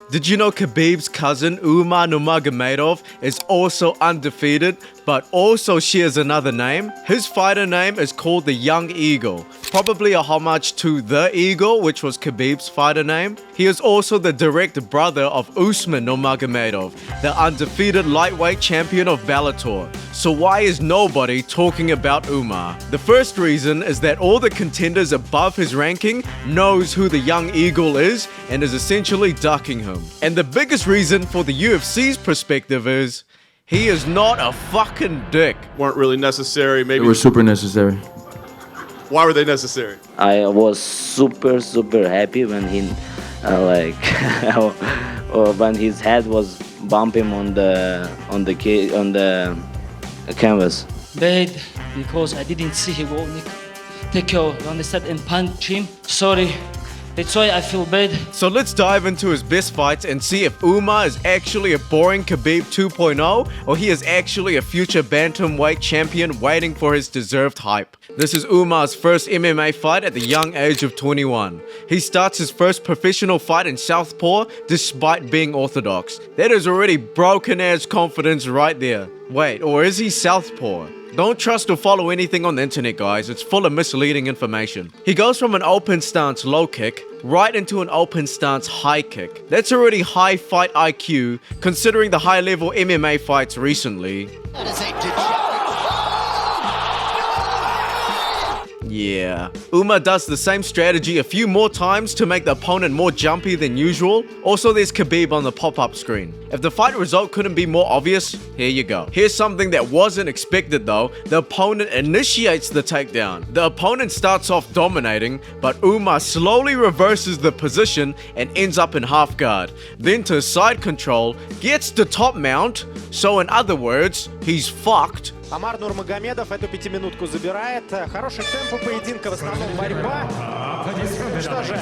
Did you know Khabib's cousin Umar Nurmagomedov is also undefeated, but also shares another name? His fighter name is called the Young Eagle, probably a homage to the Eagle, which was Khabib's fighter name. He is also the direct brother of Usman Nurmagomedov, the undefeated lightweight champion of Bellator. So why is nobody talking about Umar? The first reason is that all the contenders above his ranking knows who the Young Eagle is and is essentially ducking him. And the biggest reason for the UFC's perspective is he is not a fucking dick. Weren't really necessary, maybe. They were super necessary. Why were they necessary? I was super happy when he when his head was bumping on the canvas. Bad because I didn't see him take you understand and punch him. Sorry. That's why I feel bad. So let's dive into his best fights and see if Umar is actually a boring Khabib 2.0 or he is actually a future bantamweight champion waiting for his deserved hype. This is Umar's first MMA fight at the young age of 21. He starts his first professional fight in Southpaw despite being orthodox. That is already broken ass confidence right there. Wait, or is he Southpaw? Don't trust or follow anything on the internet, guys. It's full of misleading information. He goes from an open stance low kick right into an open stance high kick. That's already high fight IQ, considering the high level MMA fights recently. Yeah. Umar does the same strategy a few more times to make the opponent more jumpy than usual. Also, there's Khabib on the pop-up screen. If the fight result couldn't be more obvious, here you go. Here's something that wasn't expected though. The opponent initiates the takedown. The opponent starts off dominating, but Umar slowly reverses the position and ends up in half guard. Then to side control, gets the top mount. So in other words, he's fucked. Umar Nurmagomedov эту пятиминутку забирает. Хороший темп у поединка, в основном борьба. Что же?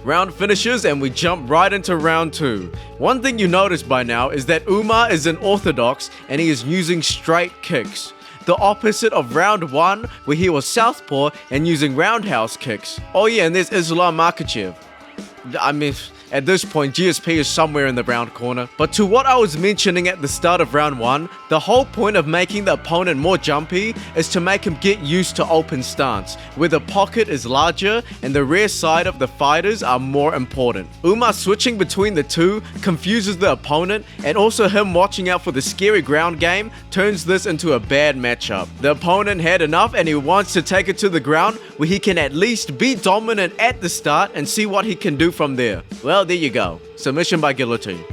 Round finishes and we jump right into round 2. One thing you notice by now is that Umar is an orthodox and he is using straight kicks. The opposite of round 1 where he was southpaw and using roundhouse kicks. Oh yeah, and there's Islam Makhachev. I mean, at this point, GSP is somewhere in the round corner. But to what I was mentioning at the start of round 1, the whole point of making the opponent more jumpy is to make him get used to open stance, where the pocket is larger and the rear side of the fighters are more important. Umar switching between the two confuses the opponent, and also him watching out for the scary ground game turns this into a bad matchup. The opponent had enough and he wants to take it to the ground where he can at least be dominant at the start and see what he can do from there. Well, there you go. Submission by guillotine.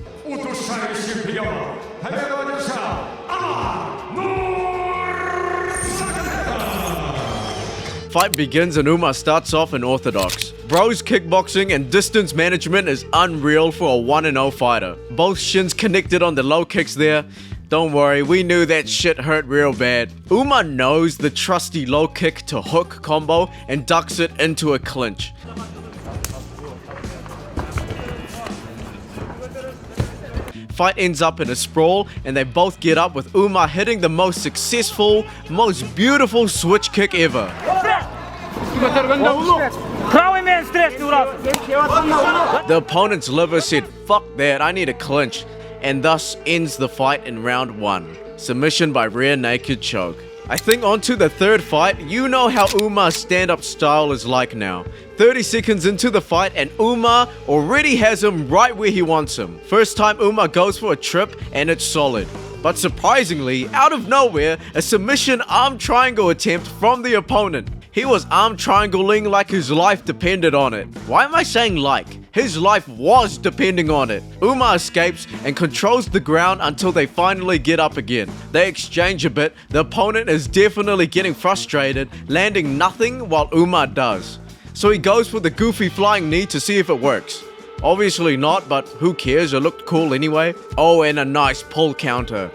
Fight begins and Umar starts off in orthodox. Bro's kickboxing and distance management is unreal for a 1-0 fighter. Both shins connected on the low kicks there. Don't worry, we knew that shit hurt real bad. Umar knows the trusty low kick to hook combo and ducks it into a clinch. Fight ends up in a sprawl and they both get up with Umar hitting the most successful, most beautiful switch kick ever. The opponent's liver said, fuck that, I need a clinch, and thus ends the fight in round 1. Submission by rear naked choke. I think on to the third fight. You know how Umar's stand-up style is like now. 30 seconds into the fight and Umar already has him right where he wants him. First time Umar goes for a trip and it's solid. But surprisingly, out of nowhere, a submission arm triangle attempt from the opponent. He was arm triangling like his life depended on it. Why am I saying like? His life was depending on it. Umar escapes and controls the ground until they finally get up again. They exchange a bit. The opponent is definitely getting frustrated, landing nothing while Umar does. So he goes for the goofy flying knee to see if it works. Obviously not, but who cares? It looked cool anyway. Oh, and a nice pull counter.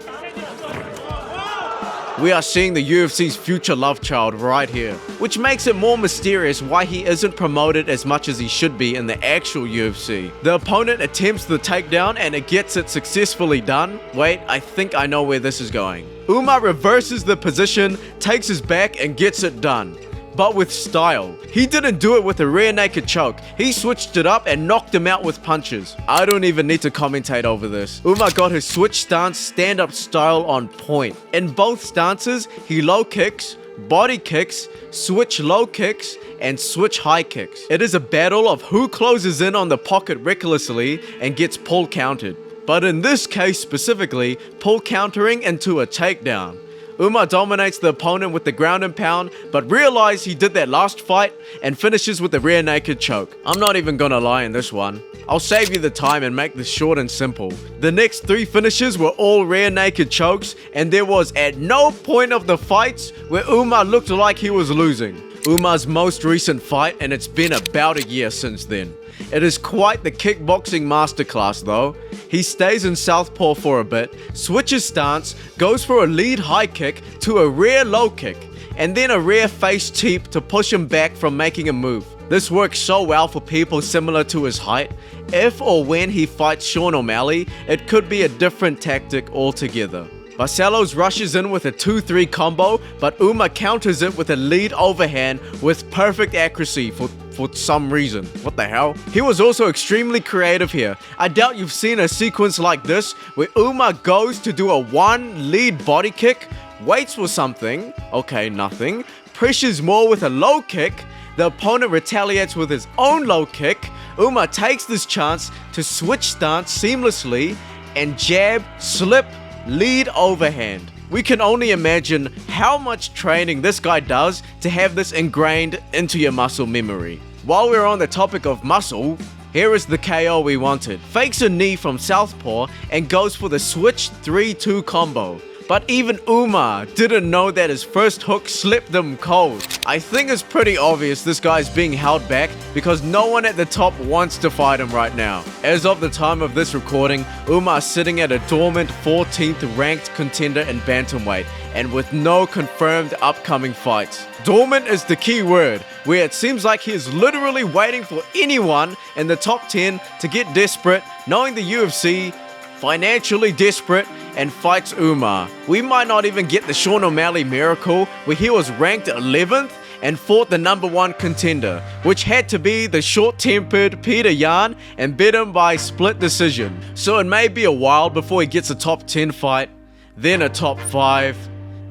We are seeing the UFC's future love child right here, which makes it more mysterious why he isn't promoted as much as he should be in the actual UFC. The opponent attempts the takedown and it gets it successfully done. Wait, I think I know where this is going. Umar reverses the position, takes his back and gets it done. but with style. He didn't do it with a rear naked choke. He switched it up and knocked him out with punches. I don't even need to commentate over this. Umar got his switch stance stand-up style on point. In both stances, he low kicks, body kicks, switch low kicks, and switch high kicks. It is a battle of who closes in on the pocket recklessly and gets pull counted. But in this case specifically, pull countering into a takedown. Umar dominates the opponent with the ground and pound, but realized he did that last fight and finishes with a rear naked choke. I'm not even gonna lie in this one. I'll save you the time and make this short and simple. The next 3 finishes were all rear naked chokes, and there was at no point of the fights where Umar looked like he was losing. Umar's most recent fight, and it's been about a year since then. It is quite the kickboxing masterclass though. He stays in southpaw for a bit, switches stance, goes for a lead high kick to a rear low kick, and then a rear face teep to push him back from making a move. This works so well for people similar to his height. If or when he fights Sean O'Malley, it could be a different tactic altogether. Barcelos rushes in with a 2-3 combo, but Umar counters it with a lead overhand with perfect accuracy for some reason. What the hell? He was also extremely creative here. I doubt you've seen a sequence like this where Umar goes to do a 1 lead body kick, waits for something, okay, nothing, pressures more with a low kick, the opponent retaliates with his own low kick, Umar takes this chance to switch stance seamlessly and jab, slip, lead overhand. We can only imagine how much training this guy does to have this ingrained into your muscle memory. While we're on the topic of muscle, here is the KO we wanted. Fakes a knee from southpaw and goes for the switch 3-2 combo. But even Umar didn't know that his first hook slipped them cold. I think it's pretty obvious this guy's being held back because no one at the top wants to fight him right now. As of the time of this recording, Umar's sitting at a dormant 14th ranked contender in bantamweight and with no confirmed upcoming fights. Dormant is the key word, where it seems like he is literally waiting for anyone in the top 10 to get desperate, knowing the UFC, financially desperate, and fights Umar. We might not even get the Sean O'Malley miracle where he was ranked 11th and fought the #1 contender, which had to be the short-tempered Peter Yan and beat him by split decision. So it may be a while before he gets a top 10 fight, then a top 5,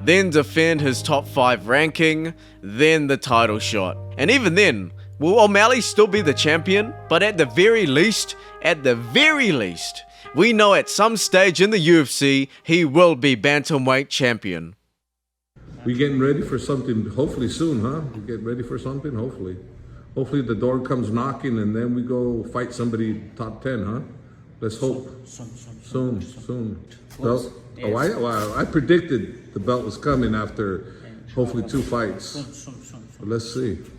then defend his top 5 ranking, then the title shot. And even then, will O'Malley still be the champion? But at the very least, we know at some stage in the UFC, he will be bantamweight champion. We getting ready for something hopefully soon, huh? We get ready for something, hopefully. Hopefully the door comes knocking and then we go fight somebody top 10, huh? Let's hope. Soon. Belt? Oh, I predicted the belt was coming after hopefully 2 fights. But let's see.